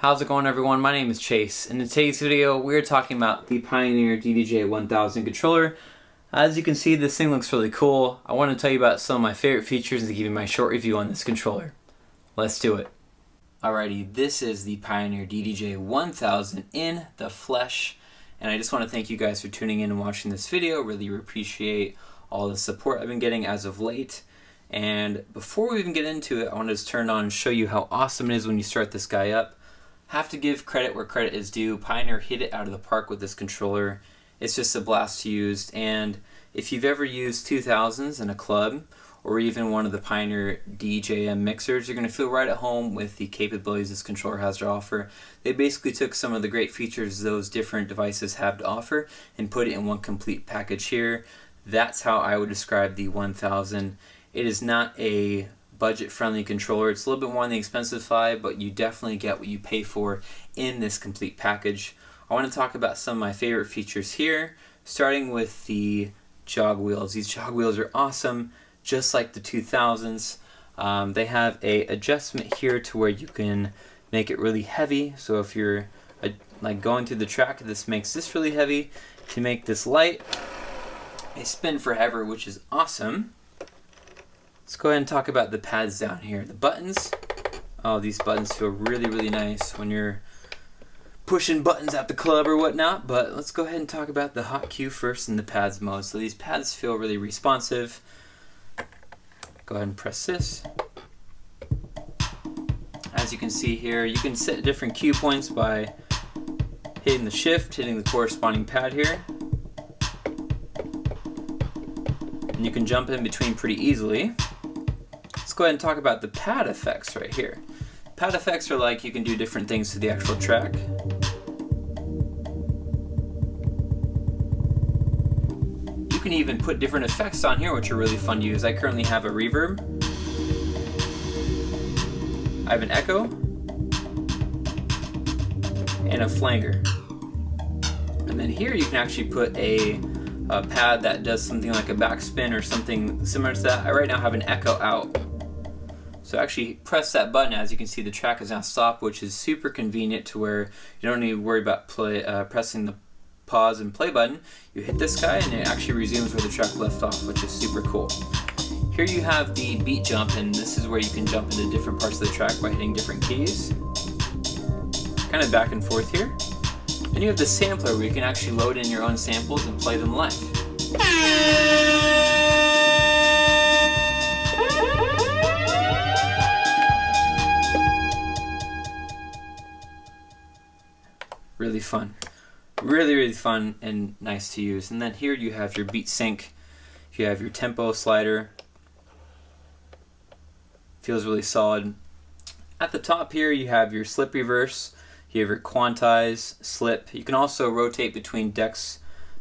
How's it going, everyone? My name is Chase. In today's video, we're talking about the Pioneer DDJ-1000 controller. As you can see, this thing looks really cool. I want to tell you about some of my favorite features and give you my short review on this controller. Let's do it. Alrighty, this is the Pioneer DDJ-1000 in the flesh. And I just want to thank you guys for tuning in and watching this video. Really appreciate all the support I've been getting as of late. And before we even get into it, I want to just turn on and show you how awesome it is when you start this guy up. Have to give credit where credit is due. Pioneer hit it out of the park with this controller. It's just a blast to use, and if you've ever used 2000s in a club or even one of the Pioneer DJM mixers, you're going to feel right at home with the capabilities this controller has to offer. They basically took some of the great features those different devices have to offer and put it in one complete package here. That's how I would describe the 1000. It is not a budget-friendly controller. It's a little bit more on the expensive side, but you definitely get what you pay for in this complete package. I want to talk about some of my favorite features here, starting with the jog wheels. These jog wheels are awesome, just like the 2000s. They have a adjustment here to where you can make it really heavy. So if you're like going through the track, this makes this really heavy. To make this light, they spin forever, which is awesome. Let's go ahead and talk about the pads down here. The buttons, oh, these buttons feel really, really nice when you're pushing buttons at the club or whatnot, but let's go ahead and talk about the hot cue first in the pads mode. So these pads feel really responsive. Go ahead and press this. As you can see here, you can set different cue points by hitting the shift, hitting the corresponding pad here. And you can jump in between pretty easily. Let's go ahead and talk about the pad effects right here. Pad effects are like you can do different things to the actual track. You can even put different effects on here, which are really fun to use. I currently have a reverb. I have an echo. And a flanger. And then here you can actually put a pad that does something like a backspin or something similar to that. I right now have an echo out. So actually press that button. As you can see, the track is now stopped, which is super convenient to where you don't need to worry about pressing the pause and play button. You hit this guy and it actually resumes where the track left off, which is super cool. Here you have the beat jump, and this is where you can jump into different parts of the track by hitting different keys. Kind of back and forth here. And you have the sampler where you can actually load in your own samples and play them live. Really fun. Really, really fun and nice to use. And then here you have your beat sync. You have your tempo slider. Feels really solid. At the top here you have your slip reverse. You have your quantize, slip. You can also rotate between decks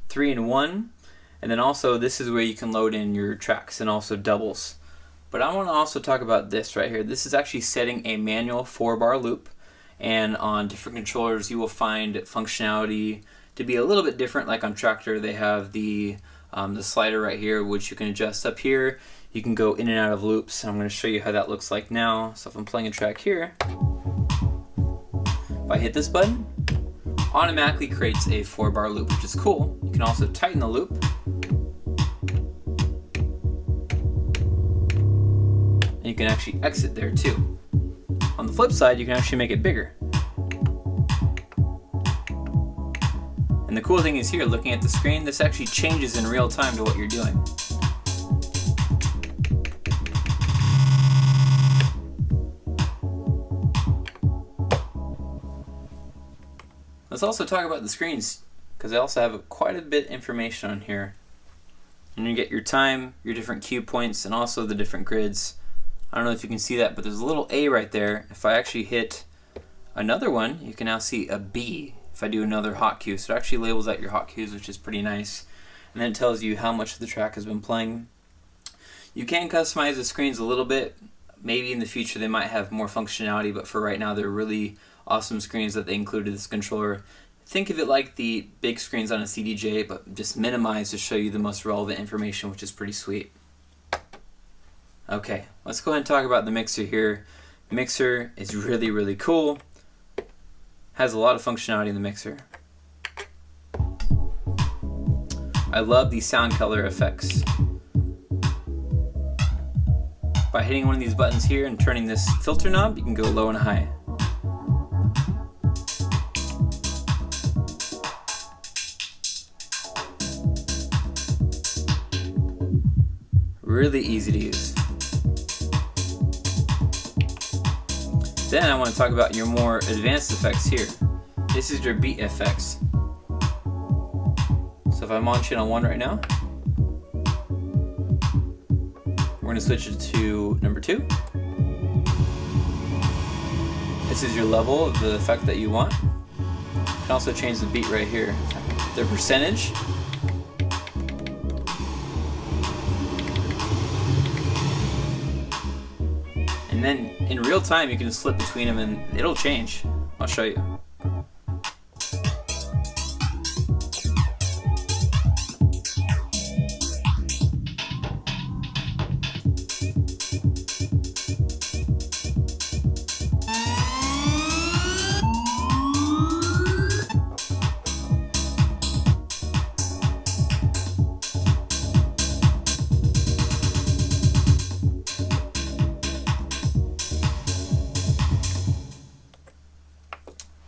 3 and 1. And then also this is where you can load in your tracks and also doubles. But I want to also talk about this right here. This is actually setting a manual 4-bar loop. And on different controllers you will find functionality to be a little bit different. Like on Tractor they have the slider right here, which you can adjust up here. You can go in and out of loops. And I'm going to show you how that looks like now. So if I'm playing a track here, if I hit this button, automatically creates a 4-bar loop, which is cool. You can also tighten the loop. And you can actually exit there too. On the flip side, you can actually make it bigger. And the cool thing is here, looking at the screen, this actually changes in real time to what you're doing. Let's also talk about the screens, because I also have quite a bit of information on here. And you get your time, your different cue points, and also the different grids. I don't know if you can see that, but there's a little A right there. If I actually hit another one, you can now see a B if I do another hot cue. So it actually labels out your hot cues, which is pretty nice. And then it tells you how much the track has been playing. You can customize the screens a little bit. Maybe in the future they might have more functionality, but for right now they're really awesome screens that they included this controller. Think of it like the big screens on a CDJ, but just minimized to show you the most relevant information, which is pretty sweet. Okay, let's go ahead and talk about the mixer here. The mixer is really, really cool. Has a lot of functionality in the mixer. I love these sound color effects. By hitting one of these buttons here and turning this filter knob, you can go low and high. Really easy to use. Then I want to talk about your more advanced effects here. This is your beat effects. So if I'm on channel 1 right now, we're going to switch it to number 2. This is your level of the effect that you want. You can also change the beat right here. The percentage. And then in real time you can slip between them and it'll change. I'll show you.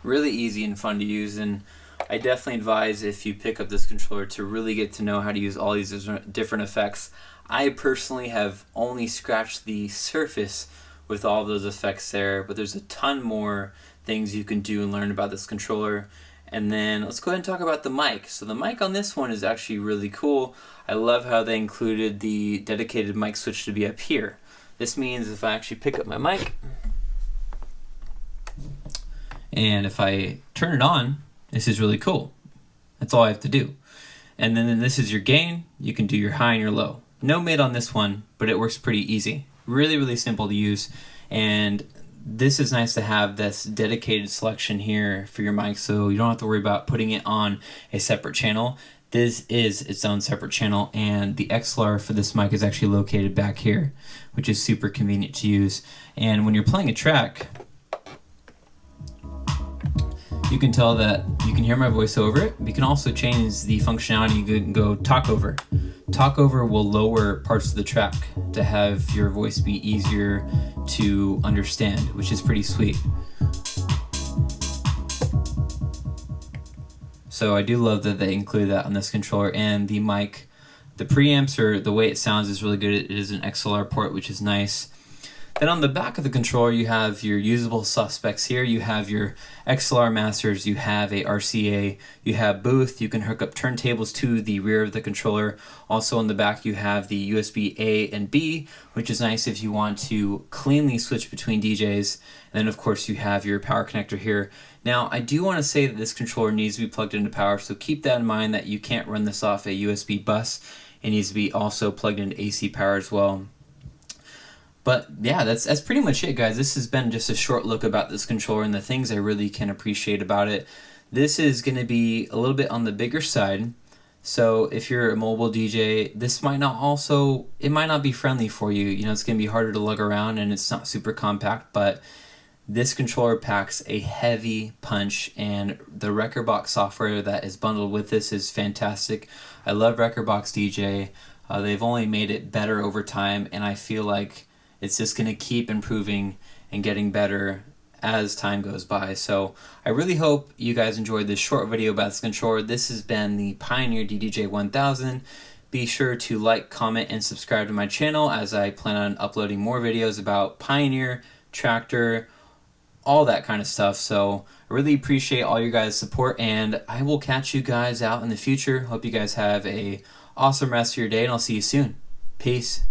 Really easy and fun to use, and I definitely advise if you pick up this controller to really get to know how to use all these different effects. I personally have only scratched the surface with all those effects there, but there's a ton more things you can do and learn about this controller. And then let's go ahead and talk about the mic. So the mic on this one is actually really cool. I love how they included the dedicated mic switch to be up here. This means if I actually pick up my mic, and if I turn it on, this is really cool. That's all I have to do. And then this is your gain. You can do your high and your low. No mid on this one, but it works pretty easy. Really, really simple to use. And this is nice to have this dedicated selection here for your mic, so you don't have to worry about putting it on a separate channel. This is its own separate channel, and the XLR for this mic is actually located back here, which is super convenient to use. And when you're playing a track, you can tell that you can hear my voice over it. You can also change the functionality. You can go talk over. Talk over will lower parts of the track to have your voice be easier to understand, which is pretty sweet. So I do love that they include that on this controller. And the mic, the preamps, or the way it sounds is really good. It is an XLR port, which is nice. Then on the back of the controller, you have your usable suspects here. You have your XLR masters, you have a RCA, you have booth, you can hook up turntables to the rear of the controller. Also on the back, you have the USB A and B, which is nice if you want to cleanly switch between DJs. And then of course you have your power connector here. Now I do want to say that this controller needs to be plugged into power, so keep that in mind that you can't run this off a USB bus. It needs to be also plugged into AC power as well. But yeah, that's pretty much it, guys. This has been just a short look about this controller and the things I really can appreciate about it. This is going to be a little bit on the bigger side. So if you're a mobile DJ, this might not it might not be friendly for you. You know, it's going to be harder to lug around and it's not super compact, but this controller packs a heavy punch, and the Rekordbox software that is bundled with this is fantastic. I love Rekordbox DJ. They've only made it better over time, and I feel like it's just going to keep improving and getting better as time goes by. So I really hope you guys enjoyed this short video about this controller. This has been the Pioneer DDJ-1000. Be sure to like, comment, and subscribe to my channel, as I plan on uploading more videos about Pioneer, Tractor, all that kind of stuff. So I really appreciate all your guys' support, and I will catch you guys out in the future. Hope you guys have a awesome rest of your day, and I'll see you soon. Peace.